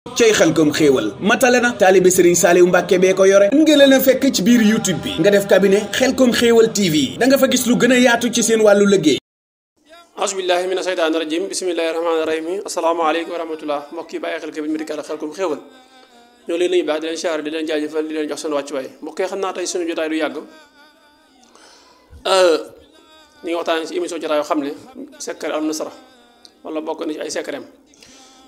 cey Xelcom xéewal matale na taalibe Serigne Saliou Mbacke bee ko yore nga leen a fekk ci biir YouTube bi nga def cabinet Xelcom xéewal TV da nga fa gis lu gën a yaatu ci seen wàllu liggéey. asbillahi mina shaytaani rajim bismillahi rahmaani rahim asalaamaaleykum wa rahmatullah mbokk yi bàyyi xel cabinet médical Xelcom xéewal ñoo leen nuyu baax di leen siyaare di leen jaajëfal di leen jox seen wàccuwaay mbokk yi xam naa tey suñu jotaay du yàgg ñu ngi waxtaan ci émission jotaay yoo xam ne secret am nasara wala bokk na ci ay secret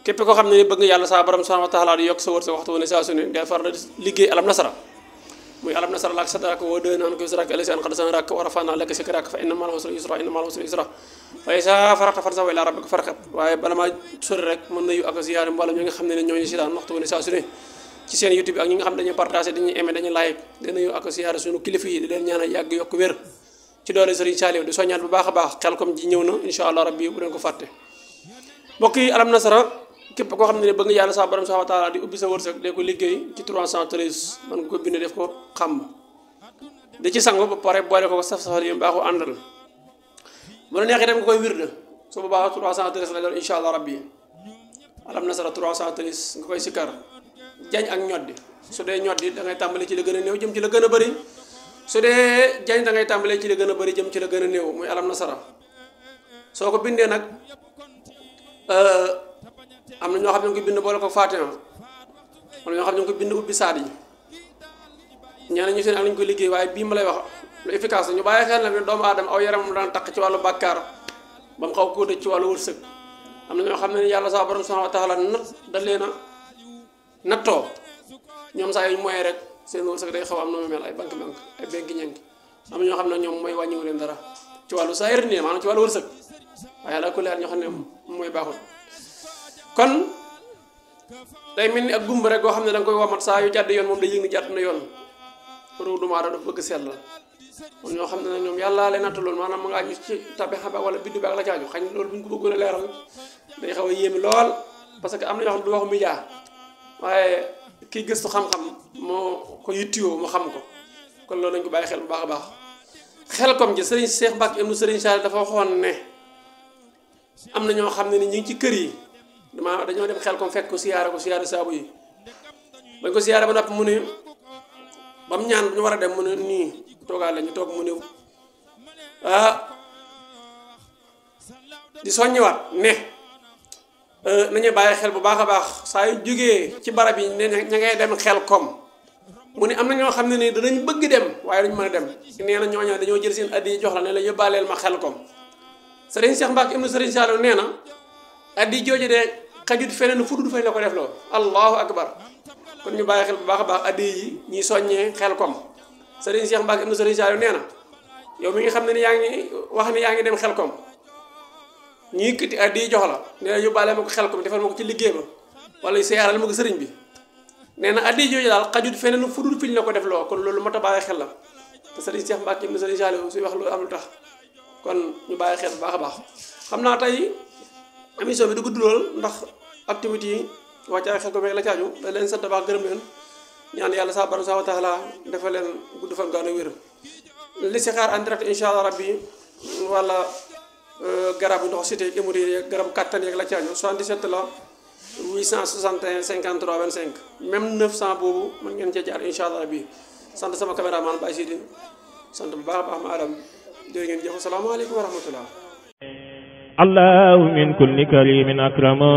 képp koo xam ne ni bëgg nga yàlla saa borom subhanahu wa taala di yokk sa wërsëg waxtu wane saa su ne day faral di liggéey alam nasara muy alam nasara laak sadrak woo dee naan ko yusrak alasi an xad san rak war a fanaa lekk si rak fa inna mal usri yusra inna mal usri yusra waaye sa farata fansaw ila rabbika farxab waaye bala maa sori rek mën nayu ak ziyaare mboolem ñi nga xam ne ne ñooñu si daan waxtu wane saa su ne ci seen YouTube ak ñi nga xam ne dañuy partagé dañuy aimé dañuy like di nuyu ak ziyaare suñu kilifa yi di leen ñaanal yàgg yokk wér ci doole Serigne Saliou di soññaat bu baax a baax Xelcom ji ñëw na incha allah rabbi bu leen ko fàtte mbokk yi alam nasara képp koo xam ne bëgg nga yàlla sa borom subhanahu wa taala di ubbi sa wërsëg de ko liggéey ci 313 man nga ko bind def ko xam di ci sangu ba pare boole ko saf-safal yi baaxu àndal bu la neexee dem nga koy wirde su boobaa 313 la doon incha allah rabbi alam nasara 313 nga koy sikkar jañ ak ñoddi su dee ñoddi da ngay tàmbale ci la gën a néew jëm ci la gën a bëri su dee jañ da ngay tàmbalee ci la gën a bëri jëm ci la gën a néew muy alam nasara soo ko bindee nag am na ñoo xam ne ñu ko bind boole ko Fatiha am na ñoo xam ne ñu ko bind ubbi saad yi ñeneen ñu seen ak lañu ko liggéey waaye bii ma lay wax lu efficace la ñu bàyyi xel nag ne doomu aadama aw yaram mu daan taq ci wàllu bàkkaar ba mu xaw koo dëj ci wàllu wërsëg am na ñoo xam ne yàlla sa borom subhanahu wa taala da leen a nattoo ñoom saa yu mooy rek seen wërsëg day xaw am na mu mel ay banque ay benki ñenki am na ñoo xam ne ñoom mooy wàññiwu leen dara ci wàllu saa yër nii maanaam ci wàllu wërsëg waaye la ko leer ñoo xam ne mooy baaxul kon day mel ni ak gumba rek goo xam ne da nga koy womat saa yu jàdd yoon moom day yëg ni jàdd na yoon ruu du maa dafa bëgg sellal kon ñoo xam ne nag ñoom yàllaa leen natt loolu maanaam ma ngaa ñu ci tabe xaba wala biddu baag la caaju xañ loolu bu ñu ko bëggoon a leeral day xaw a yéemi lool parce que am na ñoo xam ne du waxu média waaye kii gëstu xam-xam moo ko yittiwoo mu xam ko kon loolu nañ ko bàyyi xel bu baax a baax Xelcom ji Serigne Cheikh Mbacke ibnu Serigne Saliou dafa waxoon ne am na ñoo xam ne ni ñu ngi ci kër yi dañoo dem Xelcom fekk ko siyaare saabu yi bañ ko siyaare ba noppi mu ne ba mu ñaan bu ñu war a dem mu ne nii toogaale ñu toog mu ne di soññiwaat ne nañu bàyyi xel bu baax a baax saa yu jógee ci barab yi ne ña ngay dem Xelcom mu ne am na ñoo xam ne ni danañ bëgg dem waaye duñ mën a dem nee na ñooñu dañoo jël seen addi jox la ne la yóbbaaleel ma Xelcom Serigne Cheikh Mbacke ibnu Serigne Saliou nee na addi jooju de xajut feneen fu dul fañ la ko def loo allahu akbar kon ñu bàyyi xel bu baax a baax addi yi ñuy soññee Xelcom Serigne Cheikh Mbacke ibnu Serigne Saliou nee na yow mi nga xam ne ni yaa ngi wax ni yaa ngi dem Xelcom ñu yëkkati addi yi jox la nee na yóbbaale ma ko Xelcom defal ma ko ci liggéey ba wala siyaaral ma ko sëriñ bi nee na addi jooju daal xajut feneen fu dul fiñ la ko def loo kon loolu mat a bàyyi xel la te Serigne Cheikh Mbacke ibnu Serigne Saliou suy wax loolu amul tax kon ñu bàyyi xel bu baax a baax xam naa tey émission bi du gudd lool ndax activité yi wàccaay Xelcom rek la caaju da leen sant baax gërëm leen ñaan yàlla sa borom subhanahu wa taala dafa leen gudd fan gaana wér li si xaar en direct incha allah rabbi wala garab ndox cité émori yeeg garab kattan yeeg la caaju 77 la 861 53 25 même 900 boobu mën ngeen cee jaar incha allah rabbi sant sama caméraman Baye Sidi sant bu baax a baax ma adam jërë ngeen jëf asalaamaaleykum wa rahmatullah allahu min kulli karimin akrama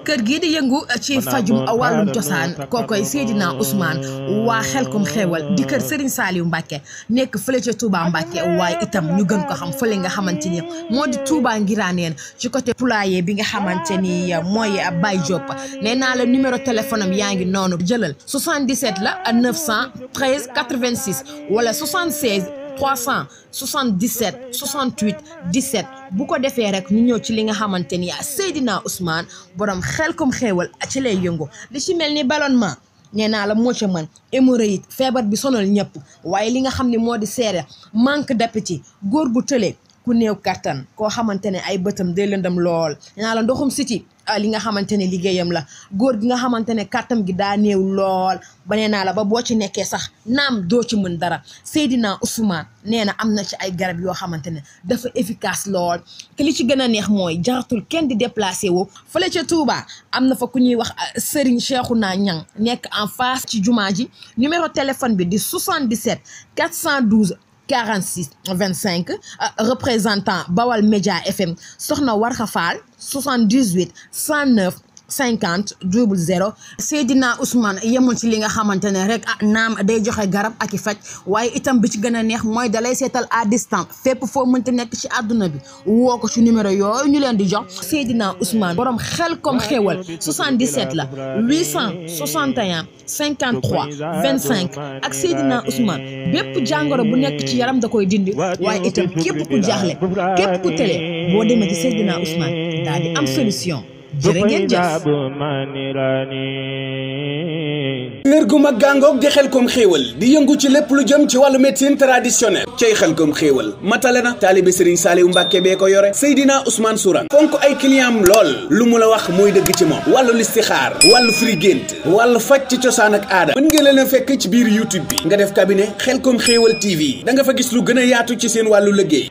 kër gii di yëngu ci fajum wàllum cosaan kookoy Seydina Ousmane waa Xelcom xéewal di kër Serigne Saliou Mbacke nekk fële ca Touba Mbacke waaye itam ñu gën ko xam fële nga xamante ni moo di Touba Ngiraneen ci côté poulailler bi nga xamante ni mooy Baye Diop nee naa la numéro téléphone am yaa ngi noonu jëlal 77 la 913 86 wala 76 377 68 17 bu ko defee rek ñu ñëw ci li nga xamante ni Seydina Ousmane borom Xelcom xéewal ci lay yëngu li ci mel ni ballonnement nee naa la moo ca mën hémorroïde feebar bi sonal ñëpp waaye li nga xam ne moo di seere manque d'appétit góor gu tële ku néew kattan koo xamante ne ay bëtam day lëndam lool nee naa la ndoxum siti li nga xamante ne liggéeyam la góor gi nga xamante ne kàttam gi daa néew lool ba nee naa la ba boo ci nekkee sax naam doo ci mën dara Seydina Ousmane nee na am na ci ay garab yoo xamante ne dafa efficace lool te li ci gën a neex mooy jaratul kenn di déplacé wu fële ca Touba am na fa ku ñuy wax Serigne Cheikhouna Niang nekk en face ci jumaa ji numéro téléphone bi di 77 412 46 25 représentant Bawal Média FM Soxna Warxa Fall 78 109 50 00 Seydina Ousmane yemul ci li nga xamante ne rek naam day joxe garab ak i faj waaye itam bi ci gën a neex mooy dalay seetal à distance fépp foo mënti nekk ci àdduna bi woo ko ci numéro yooyu ñu leen di jox Seydina Ousmane borom Xelcom Xéewal 77 la 861 53 25 ak Seydina Ousmane bépp jàngoro bu nekk ci yaram da koy dindi waaye itam képp ku jaaxle képp ku tële boo demee ci Seydina Ousmane daal di am solution. jërë ngeen jëf kër gu mag gàngoog di Xelcom Xéewal di yëngu ci lépp lu jëm ci wàllu médecine traditionnelle cay Xelcom Xéewal matale na taalibe Serigne Saliou Mbacke bee ko yore Seydina Ousmane Sourang fonk ay client am lool lu mu la wax mooy dëgg ci moom wàllu listixaar wàllu firi gént wàllu faj ci cosaan ak aada mën nga leen a fekk ci biir YouTube bi nga def cabinet Xelcom Xéewal TV da nga fa gis lu gën a yaatu ci seen wàllu liggéey